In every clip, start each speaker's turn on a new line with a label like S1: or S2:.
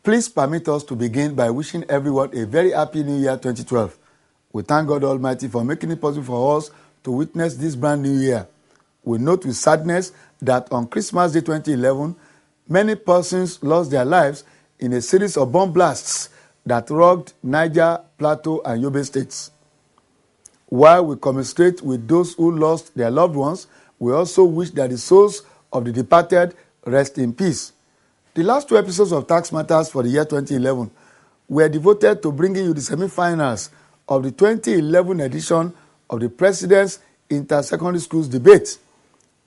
S1: Please permit us to begin by wishing everyone a very happy New Year 2012. We thank God Almighty for making it possible for us to witness this brand new year. We note with sadness that on Christmas Day 2011, many persons lost their lives in a series of bomb blasts that rocked Niger, Plateau, and Yobe states. While we commiserate with those who lost their loved ones, we also wish that the souls of the departed rest in peace. The last two episodes of Tax Matters for the year 2011 were devoted to bringing you the semi-finals of the 2011 edition of the President's Inter-Secondary Schools Debate.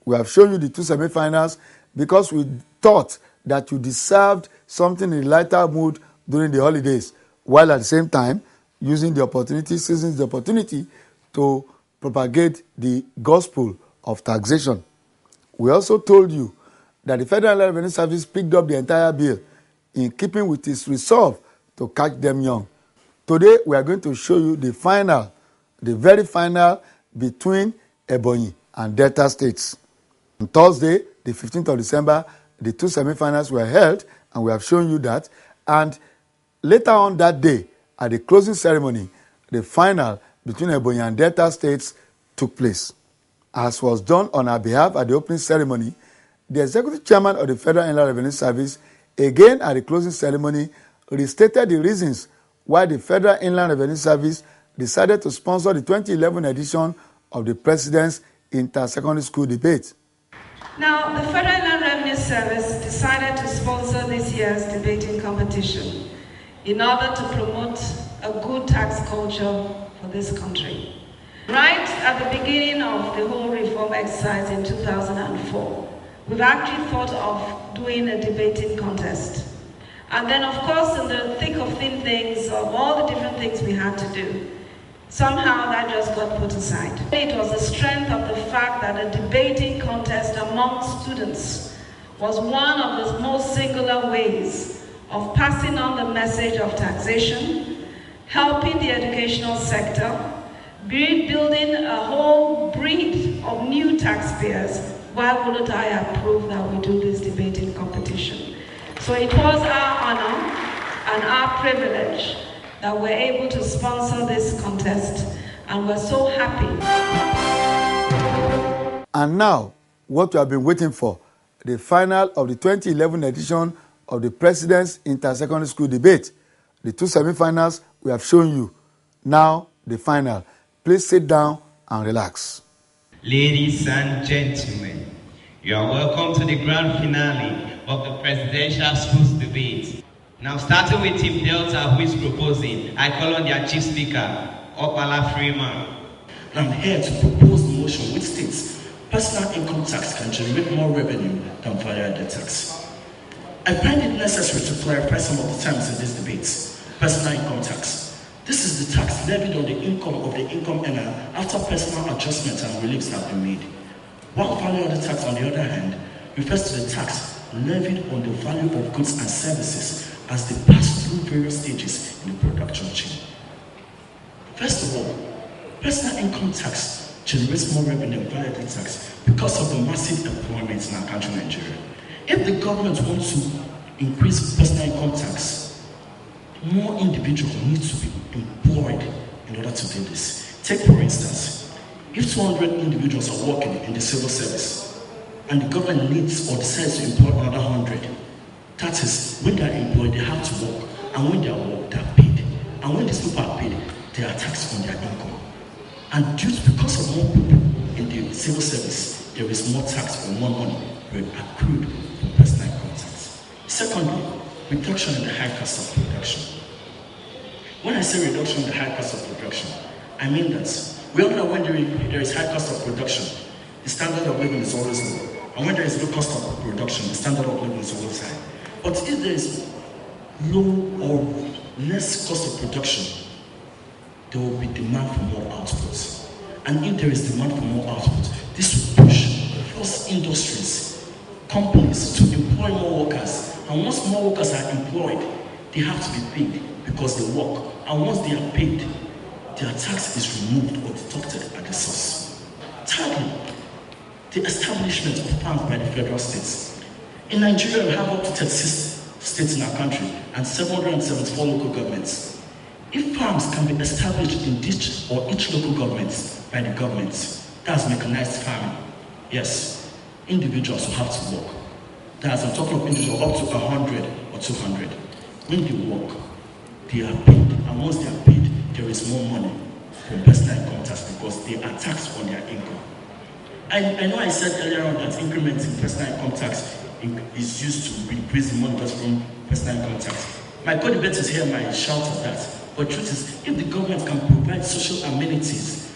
S1: We have shown you the two semi-finals because we thought that you deserved something in a lighter mood during the holidays, while at the same time seizing the opportunity to propagate the gospel of taxation. We also told you that the Federal Revenue Service picked up the entire bill in keeping with its resolve to catch them young. Today, we are going to show you the very final between Ebonyi and Delta states. On Thursday, the 15th of December, the two semi-finals were held, and we have shown you that. And later on that day, at the closing ceremony, the final between Ebonyi and Delta states took place. As was done on our behalf at the opening ceremony, the Executive Chairman of the Federal Inland Revenue Service, again at the closing ceremony, restated the reasons why the Federal Inland Revenue Service decided to sponsor the 2011 edition of the President's Inter-Secondary School Debate.
S2: Now, the Federal Inland Revenue Service decided to sponsor this year's debating competition in order to promote a good tax culture for this country. Right at the beginning of the whole reform exercise in 2004, we've actually thought of doing a debating contest. And then, of course, in the thick of thin things of all the different things we had to do, somehow that just got put aside. It was the strength of the fact that a debating contest among students was one of the most singular ways of passing on the message of taxation, helping the educational sector, building a whole breed of new taxpayers. Why wouldn't I approve that we do this debating competition? So it was our honor and our privilege that we're able to sponsor this contest, and we're so happy.
S1: And now, what we have been waiting for, the final of the 2011 edition of the President's Inter-Secondary School Debate. The two semi-finals we have shown you. Now, the final. Please sit down and relax.
S3: Ladies and gentlemen, you are welcome to the grand finale of the Presidential Schools Debate. Now, starting with Team Delta, who is proposing, I call on their Chief Speaker, Opala Freeman.
S4: I'm here to propose the motion which states personal income tax can generate more revenue than value-added tax. I find it necessary to clarify some of the terms in this debate. Personal income tax. This is the tax levied on the income of the income earner after personal adjustments and reliefs have been made. While value-added tax, on the other hand, refers to the tax levied on the value of goods and services as they pass through various stages in the production chain. First of all, personal income tax generates more revenue than value-added tax because of the massive employment in our country, Nigeria. If the government wants to increase personal income tax, more individuals need to be employed in order to do this. Take, for instance, if 200 individuals are working in the civil service and the government needs or decides to employ another 100, that is, when they are employed, they have to work, and when they are work, they are paid. And when these people are paid, they are taxed on their income. And because of more people in the civil service, there is more tax or more money accrued from personal income tax. Secondly, reduction in the high cost of production. When I say reduction in the high cost of production, I mean that we all know when there is high cost of production, the standard of living is always low. And when there is low cost of production, the standard of living is always high. But if there is low or less cost of production, there will be demand for more output. And if there is demand for more output, this will force industries, companies to employ more workers. And once more workers are employed, they have to be paid because they work. And once they are paid, their tax is removed or deducted at the source. Thirdly, the establishment of farms by the federal states. In Nigeria, we have up to 36 states in our country and 774 local governments. If farms can be established in each local government by the government, that's mechanized farming. Yes, individuals will have to work. That's, I'm talking of individuals up to 100 or 200. When they work, they are paid. And once they are paid, there is more money from personal income tax because they are taxed on their income. I know I said earlier on that increment in personal income tax is used to increase the money from personal income tax. My co-debaters here might shout at that. But the truth is, if the government can provide social amenities,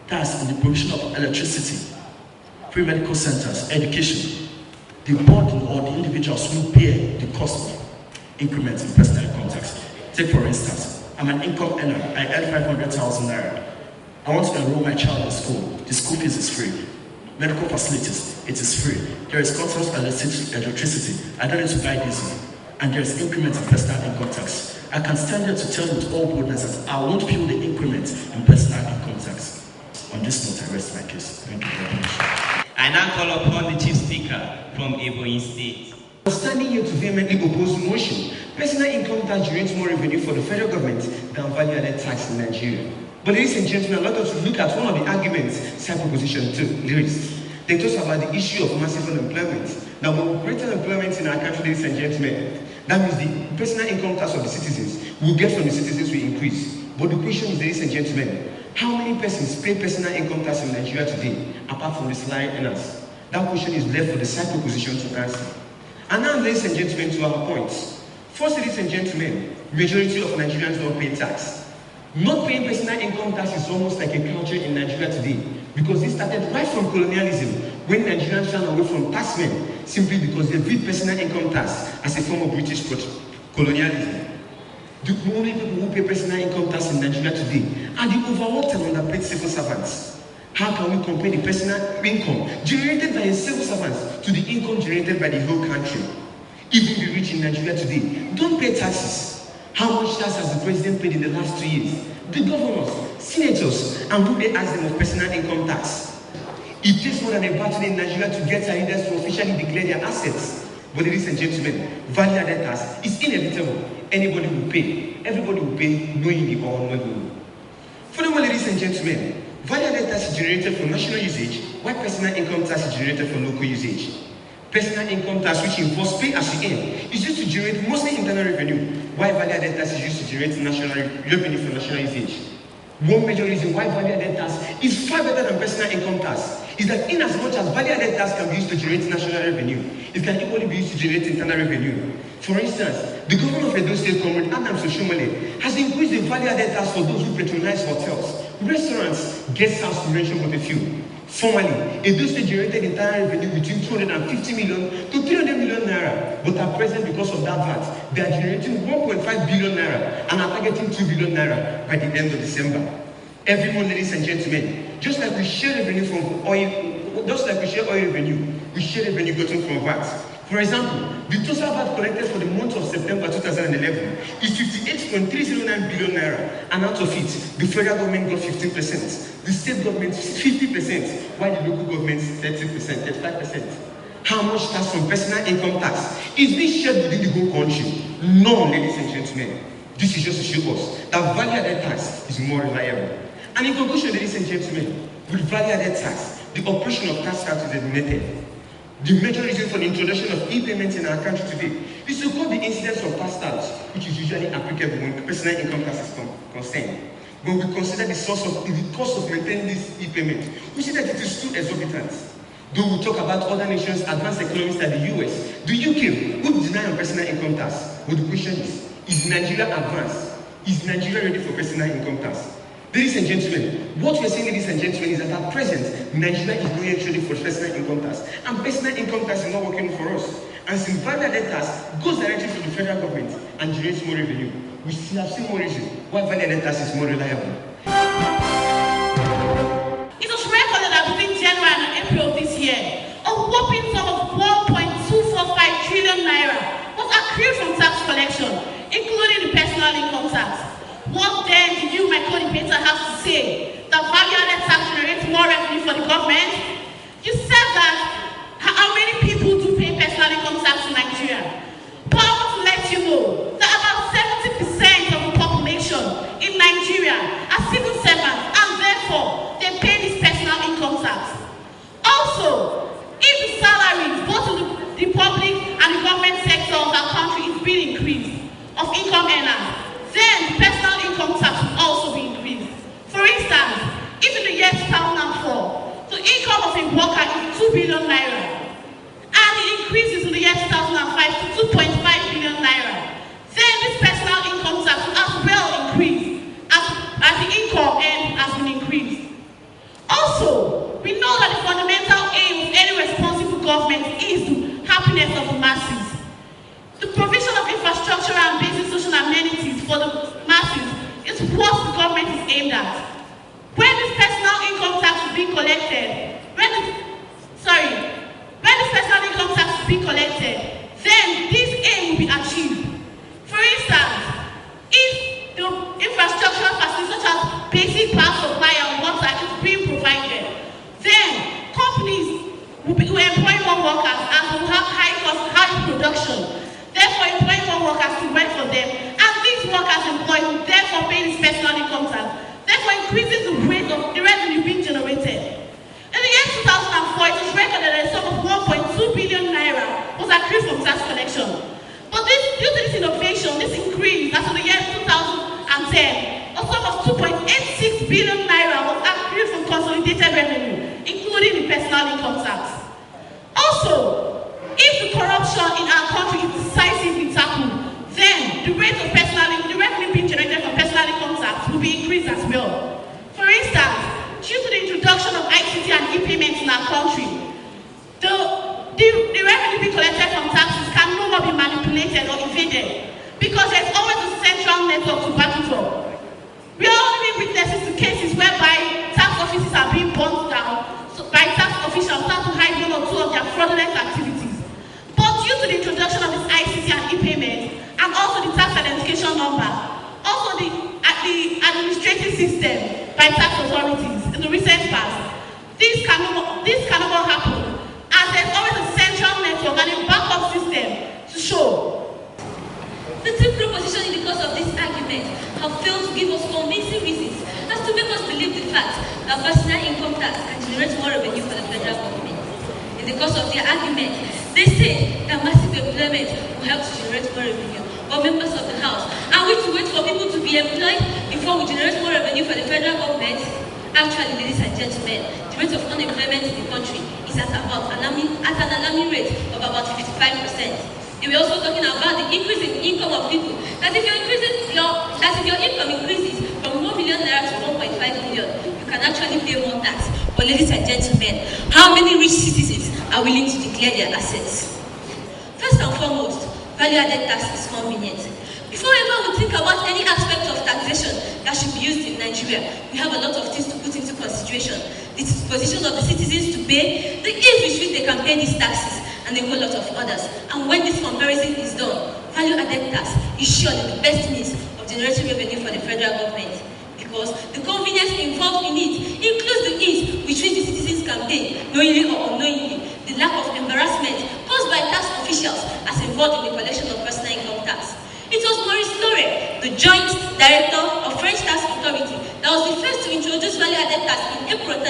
S4: that's in the provision of electricity, free medical centers, education, the burden or the individuals will bear the cost of increments in personal income tax. Take for instance, I'm an income earner, I earn 500,000 naira. I want to enroll my child in school. The school fees is free. Medical facilities, it is free. There is continuous electricity. I don't need to buy diesel. And there is increment in personal income tax. I can stand here to tell you with all boldness that I won't feel the increment in personal income tax. On this note, I rest my case. Thank you very much.
S3: I now call upon the Chief Speaker from Ebonyi State.
S5: I'm standing here to vehemently oppose the motion. Personal income tax generates more revenue for the federal government than value-added tax in Nigeria. But ladies and gentlemen, let us look at one of the arguments side proposition 2 raised. They talk about the issue of massive unemployment. Now, when we create unemployment in our country, ladies and gentlemen, that means the personal income tax of the citizens will get from the citizens will increase. But the question is, ladies and gentlemen, how many persons pay personal income tax in Nigeria today, apart from the salary earners? That question is left for the side proposition to answer. And now, ladies and gentlemen, to our points. First, ladies and gentlemen, majority of Nigerians don't pay tax. Not paying personal income tax is almost like a culture in Nigeria today, because it started right from colonialism, when Nigerians ran away from taxmen simply because they viewed personal income tax as a form of British colonialism. The only people who pay personal income tax in Nigeria today are the overworked and underpaid civil servants. How can we compare the personal income generated by a civil servant to the income generated by the whole country? Even the rich in Nigeria today don't pay taxes. How much tax has the president paid in the last 2 years? The governors, senators, and who they ask them of personal income tax? It takes more than a battle in Nigeria to get our leaders to officially declare their assets. But ladies and gentlemen, value-added tax is inevitable. Anybody will pay. Everybody will pay, knowingly or unknowingly. Furthermore, ladies and gentlemen, value-added tax is generated for national usage, while personal income tax is generated for local usage. Personal income tax, which involves pay as you earn, is used to generate mostly internal revenue, while value-added tax is used to generate national revenue for national usage. One major reason why value-added tax is far better than personal income tax is that in as much as value-added tax can be used to generate national revenue, it can equally be used to generate internal revenue. For instance, the governor of Edo State, Comrade Adams Oshomole, has increased the value-added tax for those who patronize hotels, restaurants, guest house, to mention but a few. Formerly, Edo State generated internal revenue between 250 million to 300 million naira, but at present, because of that VAT, they are generating 1.5 billion naira and are targeting 2 billion naira by the end of December. Every month, ladies and gentlemen, just like we share revenue from oil, just like we share oil revenue, we share revenue gotten from VAT. For example, the total VAT collected for the month of September 2011 is 58.309 billion naira, and out of it, the federal government got 15%, the state government 50%, while the local government 30%, 35%. How much tax from personal income tax is being shared within the whole country? None, ladies and gentlemen. This is just to show us that value-added tax is more reliable. And in conclusion, ladies and gentlemen, with value-added tax, the operation of tax cuts is eliminated. The major reason for the introduction of e-payments in our country today is to curb the incidence of tax cuts, which is usually applicable when personal income tax is concerned. When we consider the cost of maintaining this e-payment, we see that it is too exorbitant. Though we talk about other nations, advanced economies like the US, the UK, who deny on personal income tax. But the question is Nigeria advanced? Is Nigeria ready for personal income tax? Ladies and gentlemen, what we are saying, ladies and gentlemen, is that at present, Nigeria is not yet ready for personal income tax. And personal income tax is not working for us. And since value-added tax goes directly to the federal government and generates more revenue, we still have seen more reason why value-added tax is more reliable.
S6: It was recorded that between January and April of this year, a whopping sum of 1.245 trillion naira was accrued from tax collection, including the personal income tax. What then do you, my co-debater, have to say? That value-added tax generates more revenue for the government? You said that how many people do pay personal income tax in Nigeria? Poverty earners, then personal income tax will also be increased. For instance, if in the year 2004, the income of a worker is 2 billion naira, and it increases in the year 2005 to 2.5 billion naira, then this personal income tax will as well increase as the income earned has been increased. Also, we know that the fundamental aim of any responsible government is the happiness of the masses. The provision of infrastructure and basic social amenities for the masses is what the government is aimed at. When this personal income tax is being collected, then this aim will be achieved. For instance, if the infrastructural facilities such as basic power supply and water is being provided, then companies will employ more workers and will have high production, therefore employing more workers to work for them, and these workers employed will therefore pay this personal income tax, therefore increasing the rate of the revenue being generated. In the year 2004, it was recorded that a sum of 1.2 billion naira was accrued from tax collection. But due to this innovation, this increase, as in the year 2010, a sum of 2.86 billion naira was accrued from consolidated revenue, including the personal income tax. Also, if the corruption in our country is decisively tackled, then the rate of the revenue being generated from personal income tax will be increased as well. For instance, due to the introduction of ICT and e-payments in our country, the revenue being collected from taxes can no more be manipulated or evaded because there's always a central network to back it up. We are all living witnesses to cases whereby tax offices are being burnt down by tax officials trying to hide one or two of their fraudulent activities. But due to the introduction of this ICT and e-payments and also the tax identification number, also the administrative system by tax authorities in the recent past, this cannot happen, as there's always a central network and a backup system to show.
S7: The two propositions in the course of this argument have failed to give us convincing reasons as to make us believe the fact that personal income tax can generate more revenue for the federal government. In the course of their argument, they say that massive employment will help to generate more revenue, but members of the House are we to wait for people to be employed before we generate more revenue for the federal government? Actually, ladies and gentlemen, the rate of unemployment in the country is at an alarming rate of about 55%. They were also talking about the increase in income of people. That if your income increases from 1 million naira to 1.5 million, you can actually pay more tax. But ladies and gentlemen, how many rich citizens are willing to declare their assets? First and foremost, value-added tax is convenient. Before ever we think about any aspect of taxation that should be used in Nigeria, we have a lot of things to put into consideration. The disposition of the citizens to pay, the ease with which they can pay these taxes, and a whole lot of others. And when this comparison is done, value-added tax is surely the best means of generating revenue for the federal government, because the convenience involved in it includes the ease with which the citizens can pay, knowingly or unknowingly, the lack of embarrassment caused by tax officials as involved in the collection of personal income tax. It was Maurice Laurent, the joint director of French Tax Authority, that was the first to introduce value-added tax in April 10,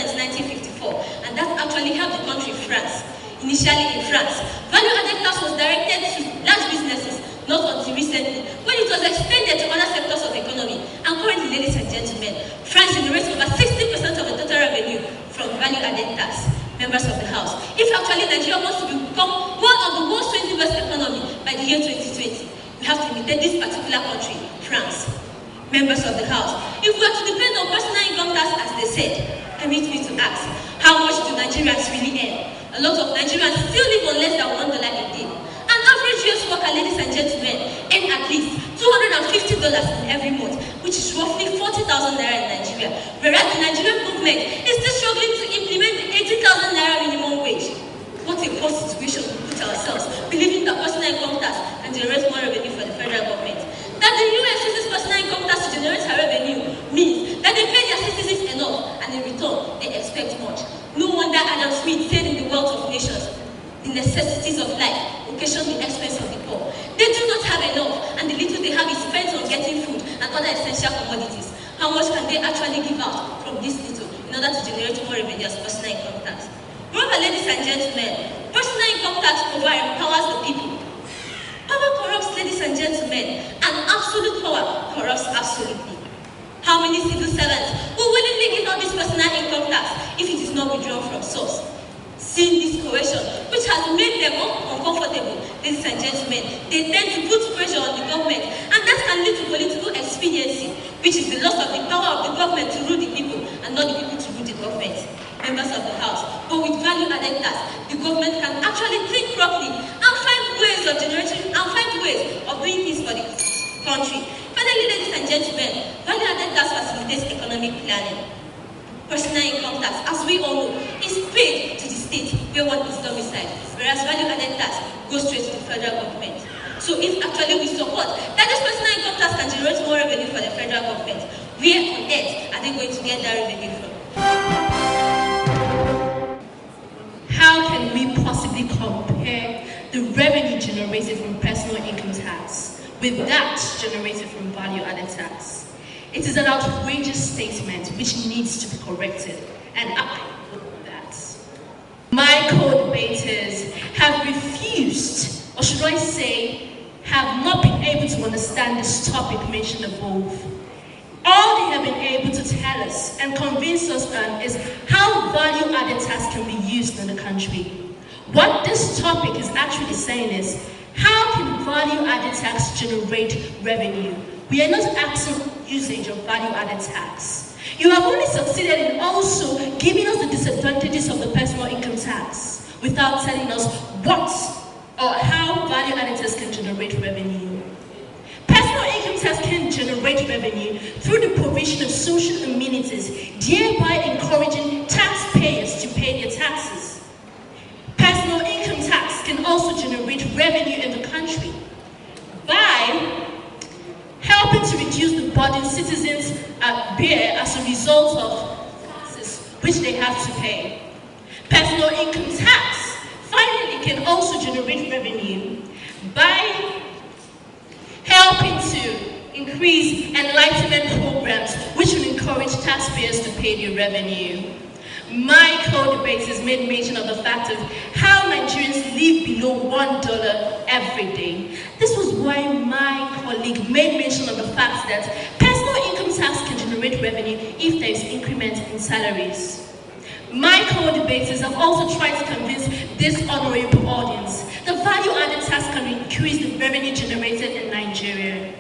S7: 1954, and that actually helped the country France. Initially in France, value-added tax was directed to large businesses, not until recently, when it was extended to other sectors of the economy. And currently, ladies and gentlemen, France generates over 60% of the total revenue from value-added tax. Members of the House, if actually Nigeria wants to become one of the most 20 best economy by the year 2020, we have to imitate this particular country, France. Members of the House, if we are to depend on personal income tax as they said, permit me to ask, how much do Nigerians really earn? A lot of Nigerians still live on less than $1 a day. An average US worker, ladies and gentlemen, earn at least $250 in every month, which is roughly 40,000 naira in Nigeria, whereas the Nigerian government is still struggling to implement the 18,000 naira minimum wage. What a poor situation we put ourselves, believing that personal income tax can generate more revenue for the federal government. That the US uses personal income tax to generate her revenue means that they pay their citizens enough, and in return, they expect much. No wonder Adam Smith said in The Wealth of Nations, the necessities of life occasion the expense of the poor. They do not have enough, and the little they have is spent on getting food and other essential commodities. How much can they actually give out from this little in order to generate more revenue as personal income tax? Moreover, ladies and gentlemen, personal income tax over empowers the people. Power corrupts, ladies and gentlemen, and absolute servants will willingly give out this personal income tax if it is not withdrawn from source. Seeing this coercion, which has made them uncomfortable, ladies and gentlemen, they tend to put pressure on the government, and that can lead to political expediency, which is the loss of the power of the government to rule the people and not the people to rule the government. Members of the House, but with value-added tax, the government can actually think properly and find ways of generating and find ways of doing things for the country. Finally, ladies and gentlemen, value-added tax facilitates economic planning. Personal income tax, as we all know, is paid to the state where one is domiciled, whereas value-added tax goes straight to the federal government. So if actually we support that this personal income tax can generate more revenue for the federal government, where on earth are they going to get that revenue from?
S6: How can we possibly compare the revenue generated from personal income tax with that generated from value-added tax? It is an outrageous statement which needs to be corrected, and I will do that. My co-debaters have refused, or should I say, have not been able to understand this topic mentioned above. All they have been able to tell us and convince us on is how value-added tax can be used in the country. What this topic is actually saying is, how can value-added tax generate revenue? We are not asking usage of value-added tax. You have only succeeded in also giving us the disadvantages of the personal income tax without telling us what or how value-added tax can generate revenue. Personal income tax can generate revenue through the provision of social amenities, thereby encouraging taxpayers to pay their taxes. Personal income tax can also generate revenue in the country by helping to reduce the burden citizens bear as a result of taxes which they have to pay. Personal income tax finally can also generate revenue by helping to increase enlightenment programs which will encourage taxpayers to pay their revenue. My co-debaters made mention of the fact of how Nigerians live below $1 every day. This was why my colleague made mention of the fact that personal income tax can generate revenue if there is increment in salaries. My co-debaters have also tried to convince this honorable audience that value-added tax can increase the revenue generated in Nigeria.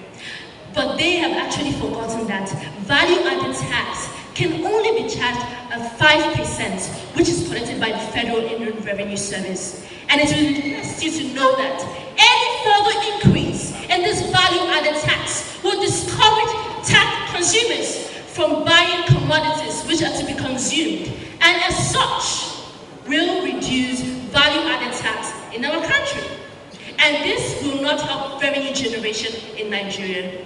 S6: But they have actually forgotten that value-added tax can only be charged at 5%, which is collected by the Federal Inland Revenue Service. And it will interest you to know that any further increase in this value-added tax will discourage consumers from buying commodities which are to be consumed, and as such will reduce value-added tax in our country. And this will not help revenue generation in Nigeria.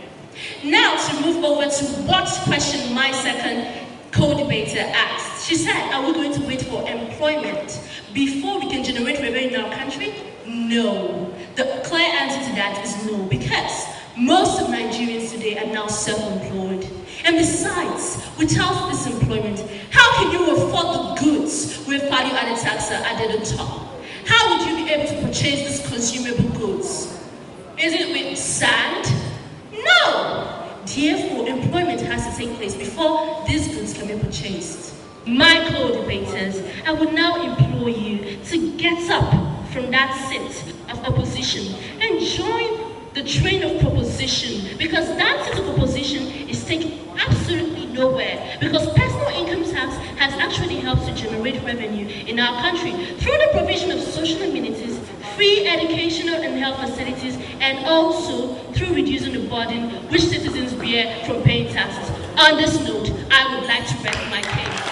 S6: Now to move over to what question my second co-debater asked. She said, are we going to wait for employment before we can generate revenue in our country? No. The clear answer to that is no, because most of Nigerians today are now self-employed. And besides, without this employment, how can you afford the goods where value-added tax are added on top? How would you be able to purchase these consumable goods? Is it with sand? No! Therefore, employment has to take place before these goods can be purchased. My co-debaters, I would now implore you to get up from that seat of opposition and join the train of proposition, because that seat of opposition is taking absolutely nowhere, because personal income tax has actually helped to generate revenue in our country through the provision of social amenities, free educational and health facilities, and also through reducing the burden which citizens bear from paying taxes. On this note, I would like to rest my case.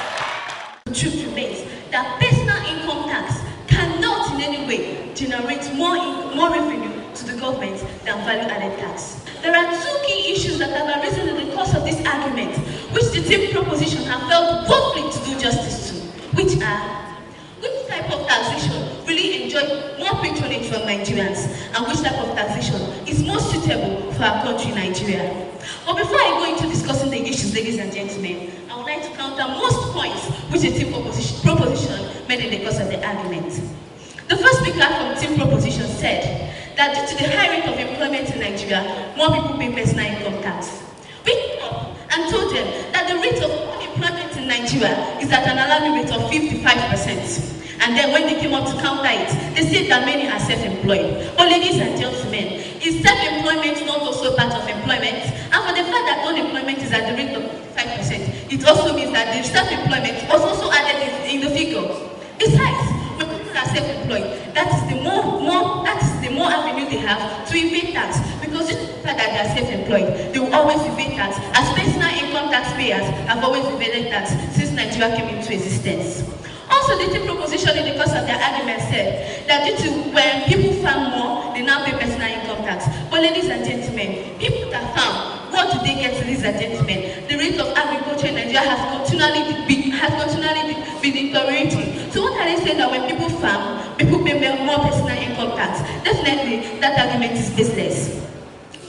S6: The truth remains that personal income tax cannot in any way generate more revenue to the government than value-added tax. There are two key issues that have arisen in the course of this argument, which the team proposition have felt woefully to do justice to, which are which type of taxation really enjoy more patronage from Nigerians, and which type of taxation is most suitable for our country, Nigeria. But before I go into discussing the issues, ladies and gentlemen, I would like to counter most points which the team proposition made in the course of the argument. The first speaker from team proposition said that due to the high rate of employment in Nigeria, more people pay personal income tax. We come and told them that the rate of unemployment in Nigeria is at an alarming rate of 55%. And then when they came up to counter it, they said that many are self-employed. But ladies and gentlemen, is self-employment not also part of employment? And for the fact that unemployment is at the rate of 55%, it also means that the self-employment was also added in the figure. Besides, when people are self-employed, that is the more avenue they have to evade tax. Because due to the fact that they are self-employed, they will always evade tax. As personal income taxpayers have always evaded tax since Nigeria came into existence. Also, the team proposition in the course of their argument said that due to when people farm more, they now pay personal income tax. But ladies and gentlemen, people that farm, what do they get, ladies and gentlemen? The rate of agriculture in Nigeria has continually been deteriorating. So what are they saying that when people farm, people pay more personal income tax? Definitely, that argument is baseless.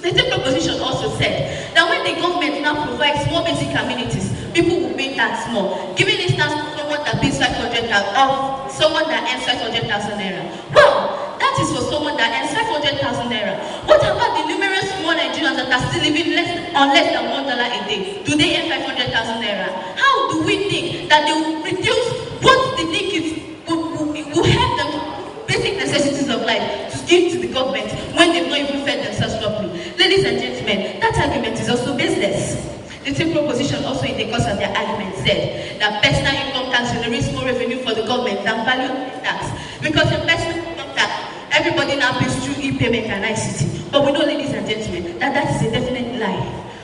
S6: The same proposition also said that when the government now provides more basic amenities, people will pay tax more. Giving instance to someone that pays 500,000 or someone that earns 500,000 naira. Well, that is for someone that earns 500,000 naira. What about the numerous small Nigerians that are still living on less than $1 a day? Do they earn 500,000 naira? How do we think that they will reduce what they think will help them basic necessities of life to give to the government when they've not even fed themselves properly? Ladies and gentlemen, that argument is also baseless. The same proposition also in the course of their argument said that personal income tax generates more revenue for the government than value tax. Because in personal income tax, everybody now pays through e-payment and ICT. But we know, ladies and gentlemen, that is a definite lie.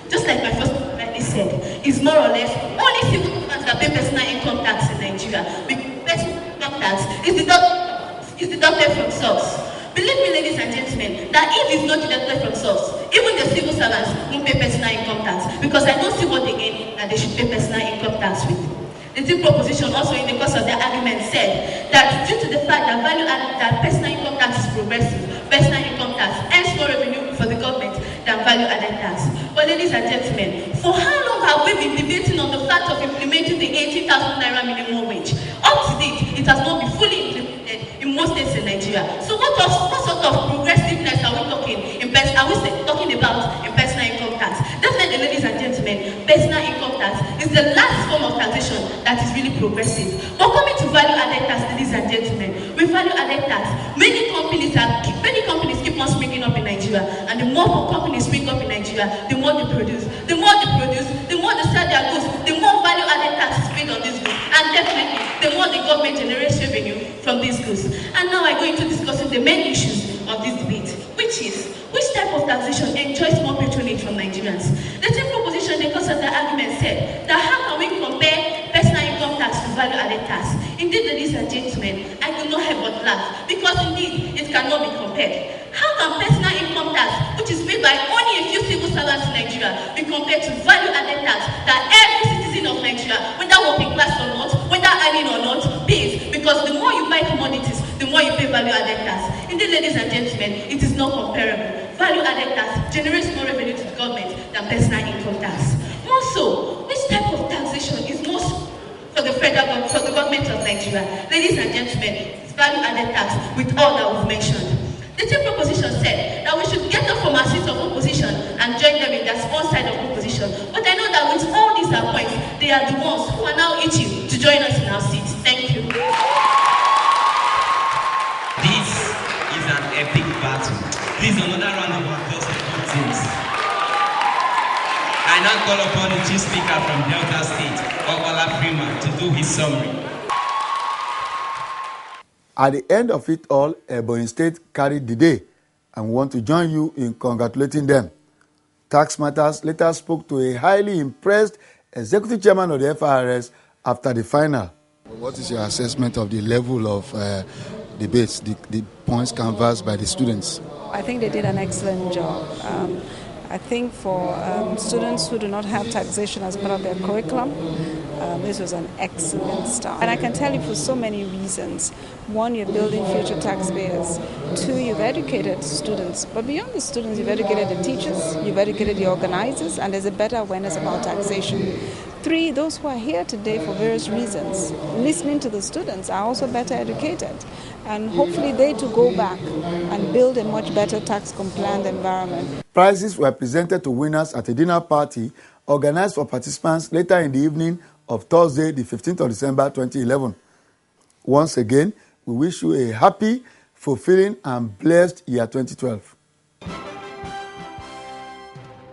S6: Just like my first rightly said, it's more or less only civil servants that pay personal income tax in Nigeria. Because personal income tax is deducted from source. Believe me, ladies and gentlemen, that if it's not deducted from source, even the civil servants won't pay personal income tax, because I don't see what they gain that they should pay personal income tax with. The same proposition also in the course of their argument said that due to the fact that personal income tax is progressive, personal income tax earns more revenue for the government than value-added tax. But ladies and gentlemen, for how long have we been debating on the fact of implementing the 18,000 naira minimum wage? Up to date, it has not been fully implemented in most states in Nigeria. So what sort of progressiveness are we talking about in personal income tax? Definitely, ladies and gentlemen, personal income tax is the last form of taxation that is really progressive. But coming to value-added tax, ladies and gentlemen, with value-added tax, many companies keep on springing up in Nigeria, and the more companies spring up in Nigeria, the more they produce. The more they sell their goods, the more value-added tax is paid on these goods, and definitely, the more the government generates revenue from these goods. And now I go into discussing the main issues of this debate, which type of taxation enjoys more patronage from Nigerians. The same proposition, the course of the argument said that how can we compare personal income tax to value-added tax? Indeed, ladies and gentlemen, I do not have but laugh, because indeed it cannot be compared. How can personal income tax, which is paid by only a few civil servants in Nigeria, be compared to value-added tax that every citizen of Nigeria, whether working class or not, whether earning or not, pays? Because the more you buy commodities, the more you pay value-added tax. Indeed, ladies and gentlemen, it is not comparable. Value-added tax generates more revenue to the government than personal income tax. More so, which type of taxation is most for the government of Nigeria? Ladies and gentlemen, it's value-added tax with all that we've mentioned. The same proposition said that we should get up from our seats of opposition and join them in their own side of opposition. But I know that with all these points, they are the ones who are now itching to join us in our seats. Thank you.
S3: This is an epic battle. Please, another round of applause for both teams. I now call upon the chief speaker from Delta State, Ogola Freeman, to do his summary.
S1: At the end of it all, Ebonyi State carried the day, and we want to join you in congratulating them. Tax Matters later spoke to a highly impressed executive chairman of the FRS after the final. What is your assessment of the level of debates, the points canvassed by the students?
S8: I think they did an excellent job. I think for students who do not have taxation as part of their curriculum, this was an excellent start. And I can tell you for so many reasons. One, you're building future taxpayers. Two, you've educated students. But beyond the students, you've educated the teachers, you've educated the organizers, and there's a better awareness about taxation. Three, those who are here today for various reasons, listening to the students, are also better educated. And hopefully they too go back and build a much better tax-compliant environment.
S1: Prizes were presented to winners at a dinner party organized for participants later in the evening of Thursday, the 15th of December 2011. Once again, we wish you a happy, fulfilling, and blessed year 2012.